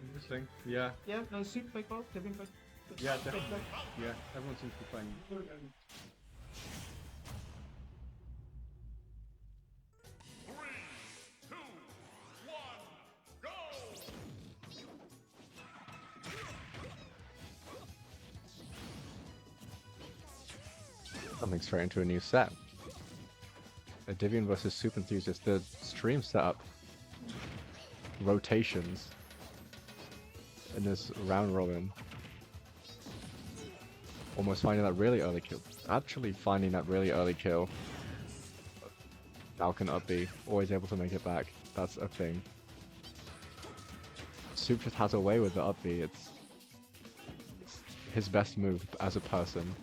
Interesting. Yeah. Yeah, no, Super played well. Adivian played. Yeah, definitely. Yeah, everyone seems to be playing. Something straight into a new set. Adivian versus Super Enthusiast. The stream setup rotations in this round robin. Almost finding that really early kill. Actually finding that really early kill. Falcon up B, always able to make it back. That's a thing. Soup just has a way with the up B. It's his best move as a person.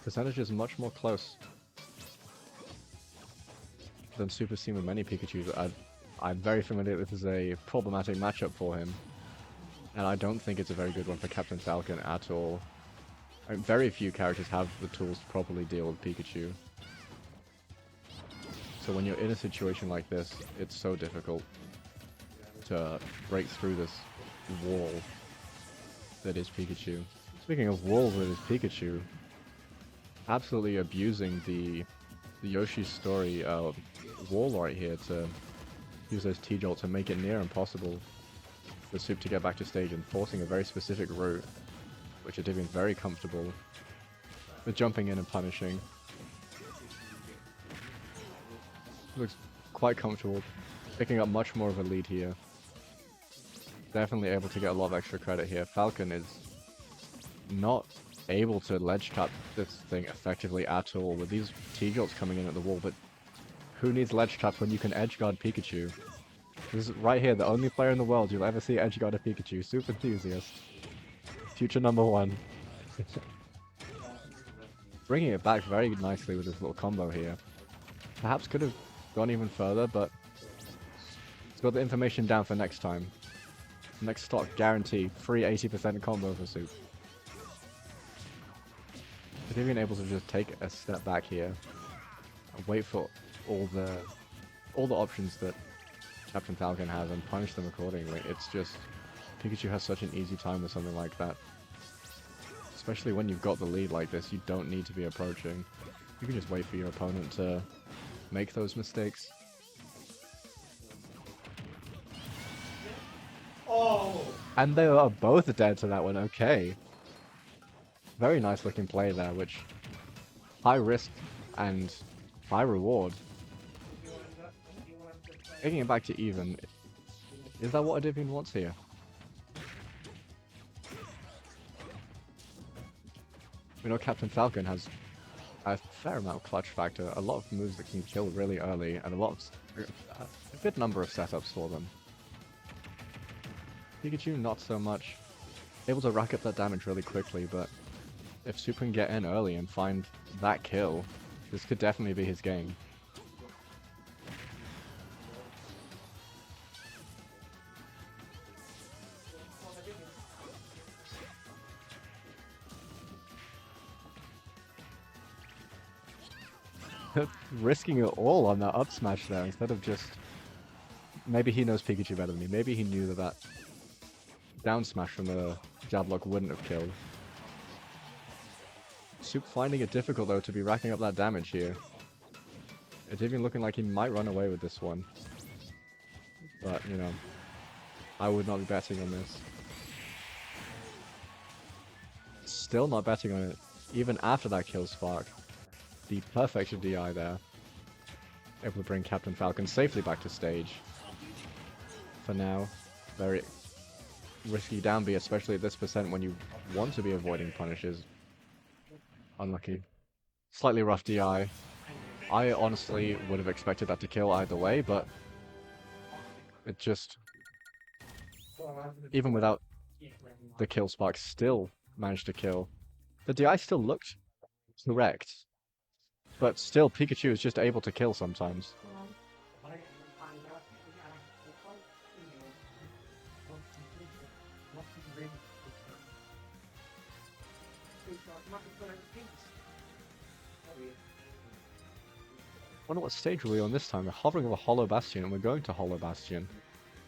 Percentage is much more close than Super seen with many Pikachus. I'm very familiar this is a problematic matchup for him. And I don't think it's a very good one for Captain Falcon at all. I mean, very few characters have the tools to properly deal with Pikachu. So when you're in a situation like this, it's so difficult to break through this wall that is Pikachu. Speaking of walls that is Pikachu, absolutely abusing the Yoshi story wall right here to use those T-Jolt to make it near impossible for Soup to get back to stage and forcing a very specific route, which Adivian very comfortable with jumping in and punishing. Looks quite comfortable, picking up much more of a lead here. Definitely able to get a lot of extra credit here. Falcon is not able to ledge cut this thing effectively at all with these T-Jolts coming in at the wall, but who needs ledge traps when you can edge guard Pikachu? This is right here, the only player in the world you'll ever see edge guard a Pikachu. Super Enthusiast. Future #1. Bringing it back very nicely with this little combo here. Perhaps could have gone even further, but it's got the information down for next time. Next stock, guarantee, free 80% combo for Soup. Adivian able to just take a step back here and wait for all the options that Captain Falcon has and punish them accordingly. It's just Pikachu has such an easy time with something like that. Especially when you've got the lead like this, you don't need to be approaching. You can just wait for your opponent to make those mistakes. Oh! And they are both dead to that one, okay. Very nice looking play there, which high risk and high reward. Taking it back to even. Is that what Adivian wants here? We know Captain Falcon has a fair amount of clutch factor, a lot of moves that can kill really early, and a good number of setups for them. Pikachu, not so much. Able to rack up that damage really quickly, but if Super can get in early and find that kill, this could definitely be his game. Risking it all on that up smash there instead of just... Maybe he knows Pikachu better than me. Maybe he knew that that down smash from the jab lock wouldn't have killed. Soup finding it difficult though to be racking up that damage here. Adivian looking like he might run away with this one. But, you know, I would not be betting on this. Still not betting on it, even after that kill spark. The perfect DI there. Able to bring Captain Falcon safely back to stage. For now, very risky down B, especially at this percent when you want to be avoiding punishes. Unlucky. Slightly rough DI. I honestly would have expected that to kill either way, but it just... Even without the kill spark, still managed to kill. The DI still looked correct. But still, Pikachu is just able to kill sometimes. wonder what stage we're on this time. We're hovering over Hollow Bastion, and we're going to Hollow Bastion.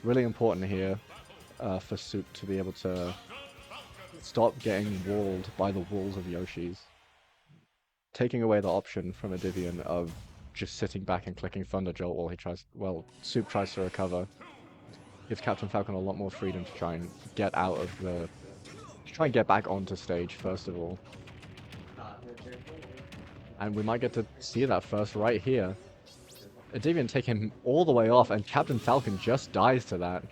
Really important here for Soup to be able to stop getting walled by the walls of Yoshi's. Taking away the option from Adivian of just sitting back and clicking Thunder Jolt while Soup tries to recover. Gives Captain Falcon a lot more freedom to try and get out of the... to try and get back onto stage, first of all. And we might get to see that first right here. Adivian take him all the way off, and Captain Falcon just dies to that.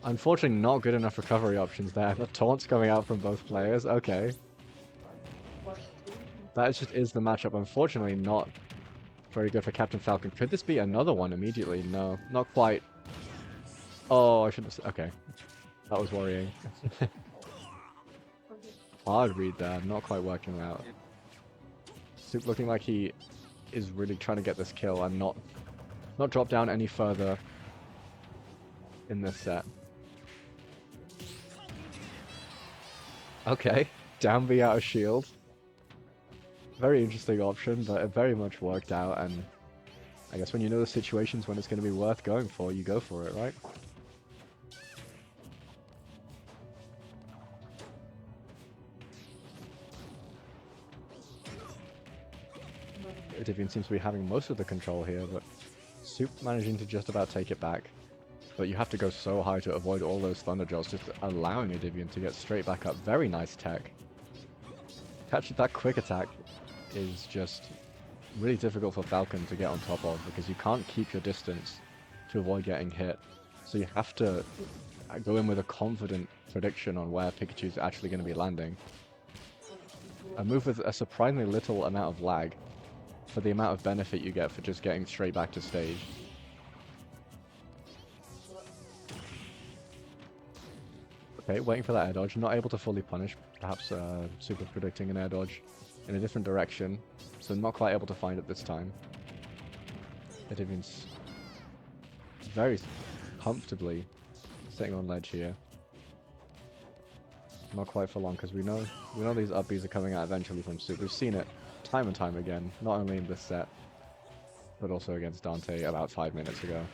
Unfortunately, not good enough recovery options there. The taunts coming out from both players. Okay. That just is the matchup. Unfortunately, not very good for Captain Falcon. Could this be another one immediately? No, not quite. Oh, I should have... okay. That was worrying. Hard read there. Not quite working out. Soup looking like he is really trying to get this kill and not drop down any further in this set. Okay, down B out of shield. Very interesting option, but it very much worked out, and I guess when you know the situations when it's going to be worth going for, you go for it, right? Adivian seems to be having most of the control here, but Soup managing to just about take it back. But you have to go so high to avoid all those Thunder Jolts, just allowing Adivian to get straight back up. Very nice tech. That quick attack is just really difficult for Falcon to get on top of, because you can't keep your distance to avoid getting hit. So you have to go in with a confident prediction on where Pikachu's actually going to be landing. A move with a surprisingly little amount of lag for the amount of benefit you get for just getting straight back to stage. Okay, waiting for that air dodge. Not able to fully punish. Perhaps Super predicting an air dodge in a different direction. So not quite able to find it this time. Adivian's very comfortably sitting on ledge here. Not quite for long, because we know these up Bs are coming out eventually from Soup. We've seen it time and time again, not only in this set, but also against Dante about 5 minutes ago.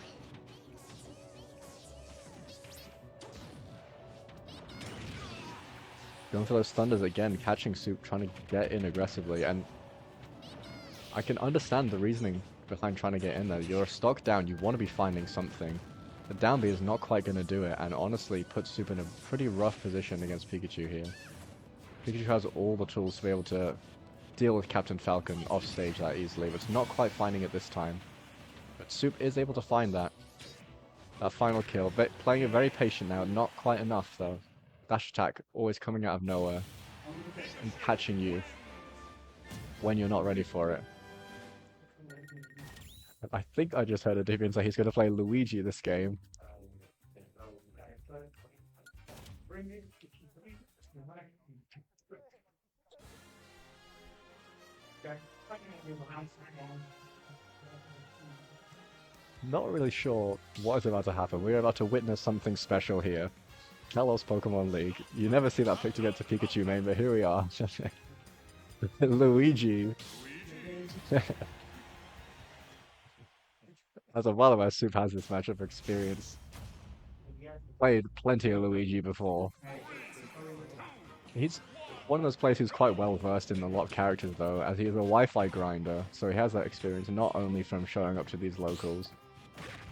Going for those thunders again, catching Soup, trying to get in aggressively, and I can understand the reasoning behind trying to get in there. You're a stock down, you want to be finding something. The down B is not quite going to do it, and honestly puts Soup in a pretty rough position against Pikachu here. Pikachu has all the tools to be able to deal with Captain Falcon off stage that easily, but it's not quite finding it this time. But Soup is able to find that final kill, but playing it very patient now, not quite enough though. Dash attack always coming out of nowhere and catching you when you're not ready for it. I think I just heard Adivian say he's going to play Luigi this game. Not really sure what is about to happen. We're about to witness something special here. Kalos Pokemon League. You never see that pick to get to Pikachu main, but here we are. Luigi. As a Wallaby, Soup has this matchup experience. Played plenty of Luigi before. He's one of those players who's quite well versed in a lot of characters though, as he is a Wi-Fi grinder, so he has that experience not only from showing up to these locals,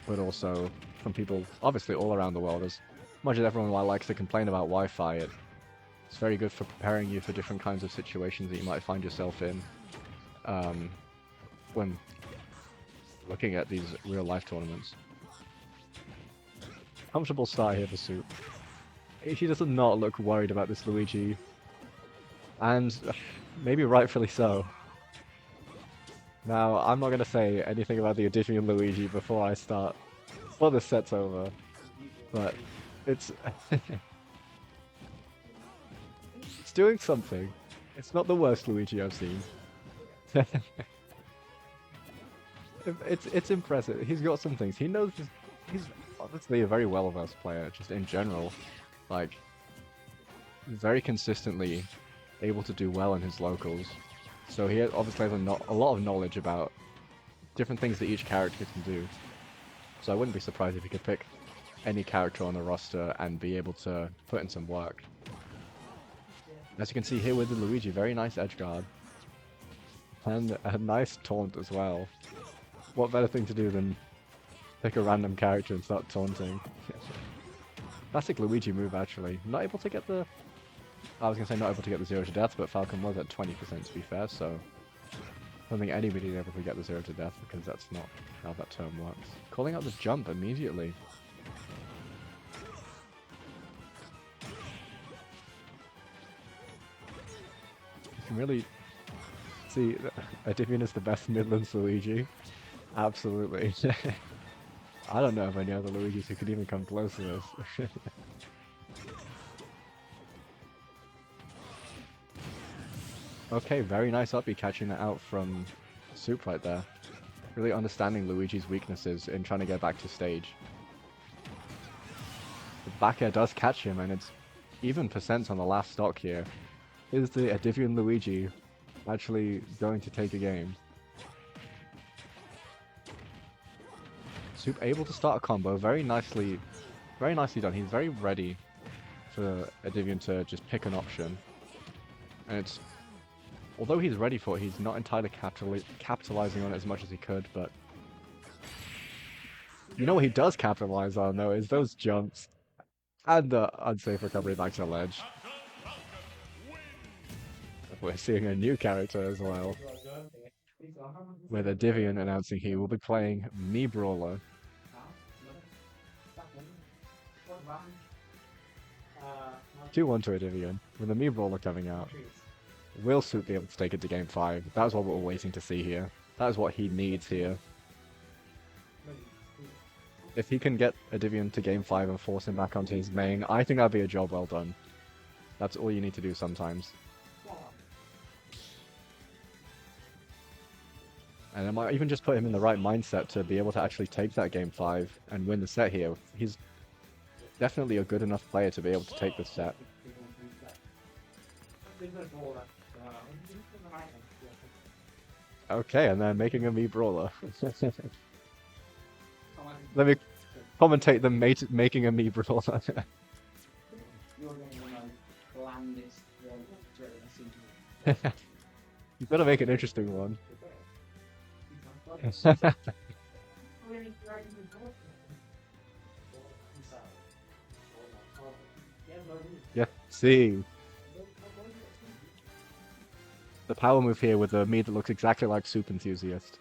but also from people obviously all around the world. As much as everyone likes to complain about Wi-Fi, it's very good for preparing you for different kinds of situations that you might find yourself in when looking at these real-life tournaments. Comfortable start here for Soup. He does not look worried about this Luigi, and maybe rightfully so. Now, I'm not going to say anything about the Adivian Luigi before this set's over, but it's it's doing something. It's not the worst Luigi I've seen. It's impressive. He's got some things. He knows. He's obviously a very well-versed player, just in general. Like, very consistently able to do well in his locals. So he obviously has a lot of knowledge about different things that each character can do. So I wouldn't be surprised if he could pick any character on the roster and be able to put in some work. As you can see here with the Luigi, very nice edge guard. And a nice taunt as well. What better thing to do than pick a random character and start taunting? Classic Luigi move, actually. Not able to get the... I was going to say not able to get the 0 to death, but Falcon was at 20% to be fair, so... I don't think anybody is able to get the 0 to death, because that's not how that term works. Calling out the jump immediately. You can really see Adivian is the best Midlands Luigi. Absolutely. I don't know of any other Luigis who could even come close to this. Okay, very nice uppy catching that out from Soup right there. Really understanding Luigi's weaknesses in trying to get back to stage. The back air does catch him, and it's even percents on the last stock here. Is the Adivian Luigi actually going to take a game? Soup able to start a combo, very nicely done. He's very ready for Adivian to just pick an option. And it's, although he's ready for it, he's not entirely capitalizing on it as much as he could, but... You know what he does capitalize on, though, is those jumps. And the unsafe recovery back to the ledge. We're seeing a new character as well, with Adivian announcing he will be playing me Brawler. 2-1 to Adivian, with the me Brawler coming out. Will Soup be able to take it to game 5? That is what we're waiting to see here. That is what he needs here. If he can get Adivian to game 5 and force him back onto his main, I think that'd be a job well done. That's all you need to do sometimes. And it might even just put him in the right mindset to be able to actually take that game 5 and win the set here. He's definitely a good enough player to be able to take this set. Okay, and then making a me Brawler. Let me commentate them making a me Brawler. You've got to make an interesting one. Yeah, see. The power move here with a me that looks exactly like Soup Enthusiast.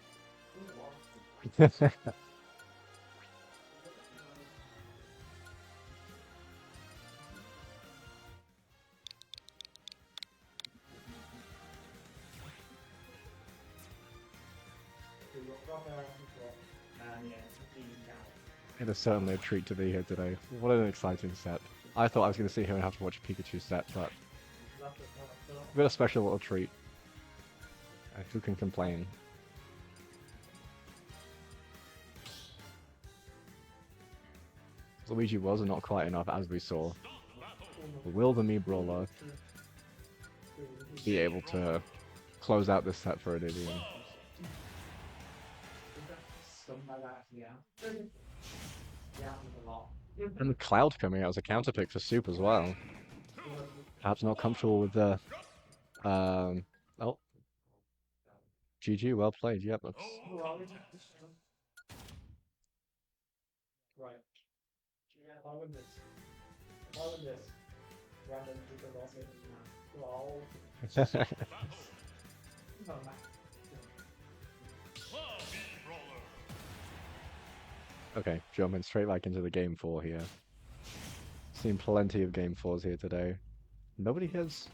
It is certainly a treat to be here today. What an exciting set. I thought I was going to sit here and have to watch a Pikachu set, but a bit of a special little treat. Who can complain? Luigi was not quite enough, as we saw. Will the me Brawler be able to close out this set for Adivian? And the Cloud coming out as a counter pick for Soup as well. Perhaps not comfortable with the... oh. GG, well played, yep. That's... Right. If I win this, random people lost it now. Okay, jumping straight back into the game 4 here. Seen plenty of game 4s here today. Nobody has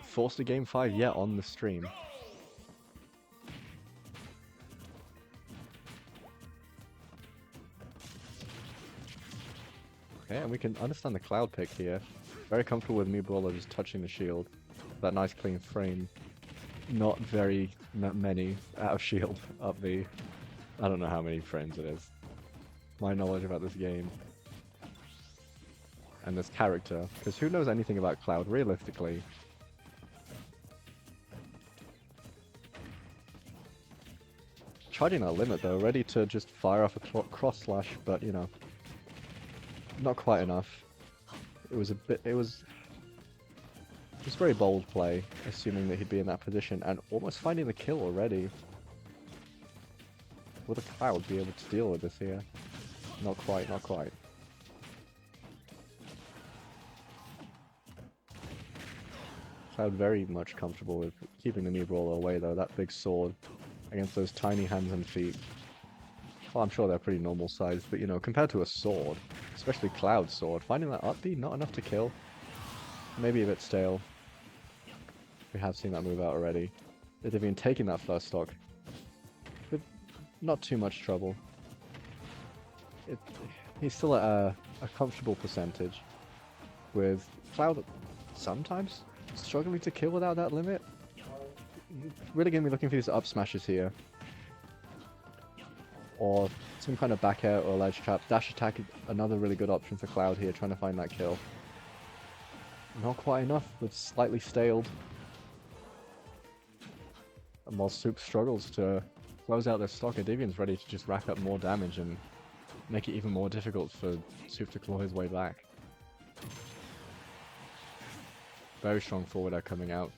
forced a game 5 yet on the stream. Okay, and we can understand the Cloud pick here. Very comfortable with me Brawler just touching the shield. That nice clean frame. Not many out of shield up the... I don't know how many frames it is. My knowledge about this game. And this character. Because who knows anything about Cloud, realistically? charging that limit though, ready to just fire off a cross slash, but you know, not quite enough. It was very bold play, assuming that he'd be in that position, and almost finding the kill already. Will the Cloud be able to deal with this here? Not quite, not quite. Cloud very much comfortable with keeping the Mii Brawler away though, that big sword against those tiny hands and feet. Well, I'm sure they're pretty normal sized, but you know, compared to a sword, especially Cloud's sword, finding that up B, not enough to kill. Maybe a bit stale. We have seen that move out already. Adivian taking that first stock with not too much trouble. He's still at a comfortable percentage, with Cloud sometimes struggling to kill without that limit. Really gonna be looking for these up smashes here. Or some kind of back air or ledge trap. Dash attack is another really good option for Cloud here, trying to find that kill. Not quite enough, but slightly staled. And while Soup struggles to close out this stock, Adivian's ready to just rack up more damage and make it even more difficult for Soup to claw his way back. Very strong forward air coming out.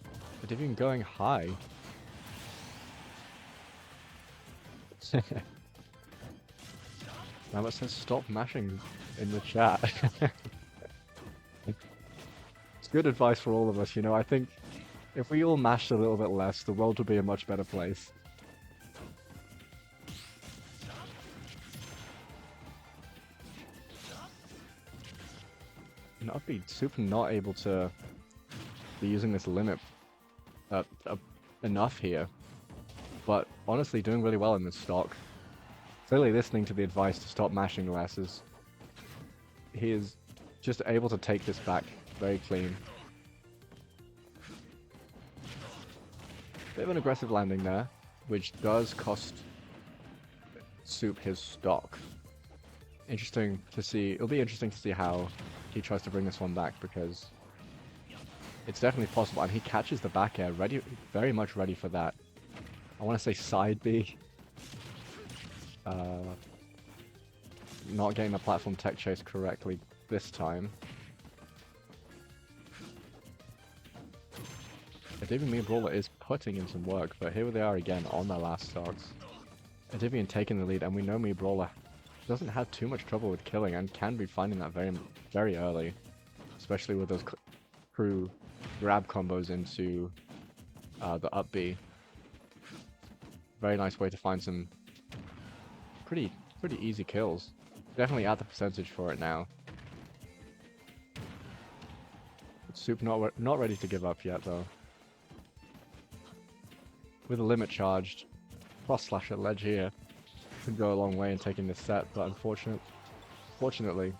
Adivian going high. Now it says stop mashing in the chat. It's good advice for all of us, you know. I think if we all mashed a little bit less, the world would be a much better place. Not be super not able to be using this limit enough here, but honestly doing really well in this stock. Clearly listening to the advice to stop mashing less, is he is just able to take this back very clean. Bit of an aggressive landing there, which does cost Soup his stock. Interesting to see. It'll be interesting to see how he tries to bring this one back, because it's definitely possible, and he catches the back air, ready, very much ready for that. I want to say side B. Not getting the platform tech chase correctly this time. Adivian Mii Brawler is putting in some work, but here they are again on their last stocks. Adivian taking the lead, and we know Mii Brawler doesn't have too much trouble with killing, and can be finding that very early, especially with those crew grab combos into the up B. Very nice way to find some pretty easy kills. Definitely at the percentage for it now. Soup not ready to give up yet though. With a limit charged, cross slash at ledge here could go a long way in taking this set, but fortunately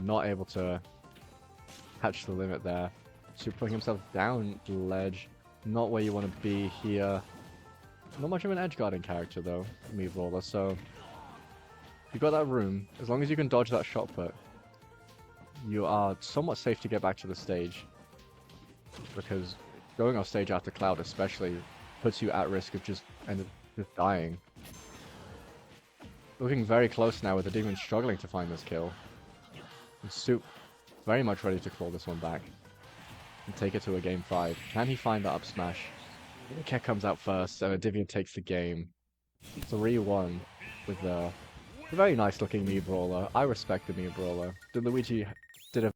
not able to catch the limit there. Soup putting himself down the ledge, not where you want to be here. Not much of an edge guarding character though, Mii Brawler, so you've got that room. As long as you can dodge that shot put, you are somewhat safe to get back to the stage, because going off stage after Cloud especially puts you at risk of just dying. Looking very close now with the Demon struggling to find this kill. And Soup very much ready to claw this one back and take it to a game 5. Can he find that up smash? Ket comes out first, and Adivian takes the game 3-1 with a very nice looking Mii Brawler. I respect the Mii Brawler. The Luigi